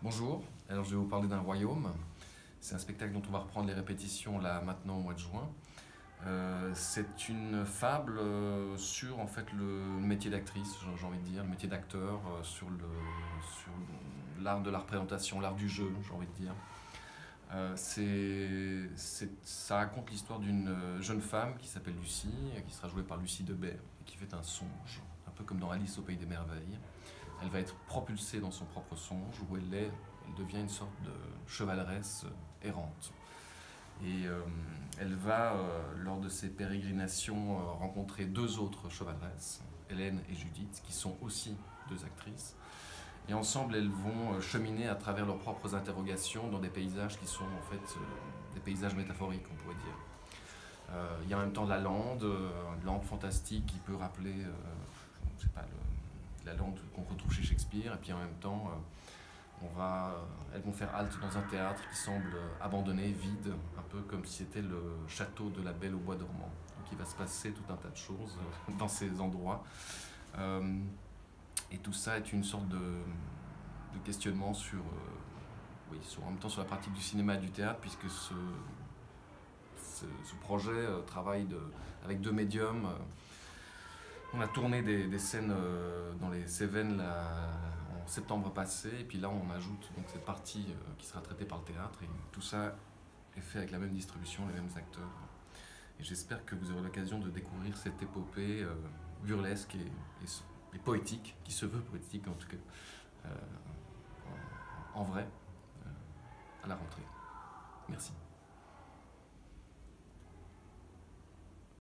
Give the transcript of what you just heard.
Bonjour, alors je vais vous parler d'un royaume. C'est un spectacle dont on va reprendre les répétitions là maintenant au mois de juin. C'est une fable sur en fait le métier d'actrice, j'ai envie de dire, le métier d'acteur, sur l'art de la représentation, l'art du jeu, j'ai envie de dire. Ça raconte l'histoire d'une jeune femme qui s'appelle Lucie, qui sera jouée par Lucie Debay, et qui fait un songe, un peu comme dans Alice au Pays des Merveilles. Elle va être propulsée dans son propre songe, où elle devient une sorte de chevaleresse errante. Et elle va, lors de ses pérégrinations, rencontrer deux autres chevaleresses, Hélène et Judith, qui sont aussi deux actrices. Et ensemble, elles vont cheminer à travers leurs propres interrogations dans des paysages qui sont en fait des paysages métaphoriques, on pourrait dire. Il y a en même temps la lande, une lande fantastique qui peut rappeler, je sais pas, la lande qu'on retrouve chez Shakespeare. Et puis en même temps, elles vont faire halte dans un théâtre qui semble abandonné, vide, un peu comme si c'était le château de la Belle au bois dormant. Donc il va se passer tout un tas de choses dans ces endroits. Et tout ça est une sorte de questionnement sur, oui, en même temps sur la pratique du cinéma et du théâtre, puisque ce projet travaille avec deux médiums. On a tourné des scènes dans les Cévennes là, en septembre passé, et puis là on ajoute donc cette partie qui sera traitée par le théâtre, et tout ça est fait avec la même distribution, les mêmes acteurs. Et j'espère que vous aurez l'occasion de découvrir cette épopée burlesque et poétique, qui se veut poétique en tout cas, en vrai, à la rentrée. Merci.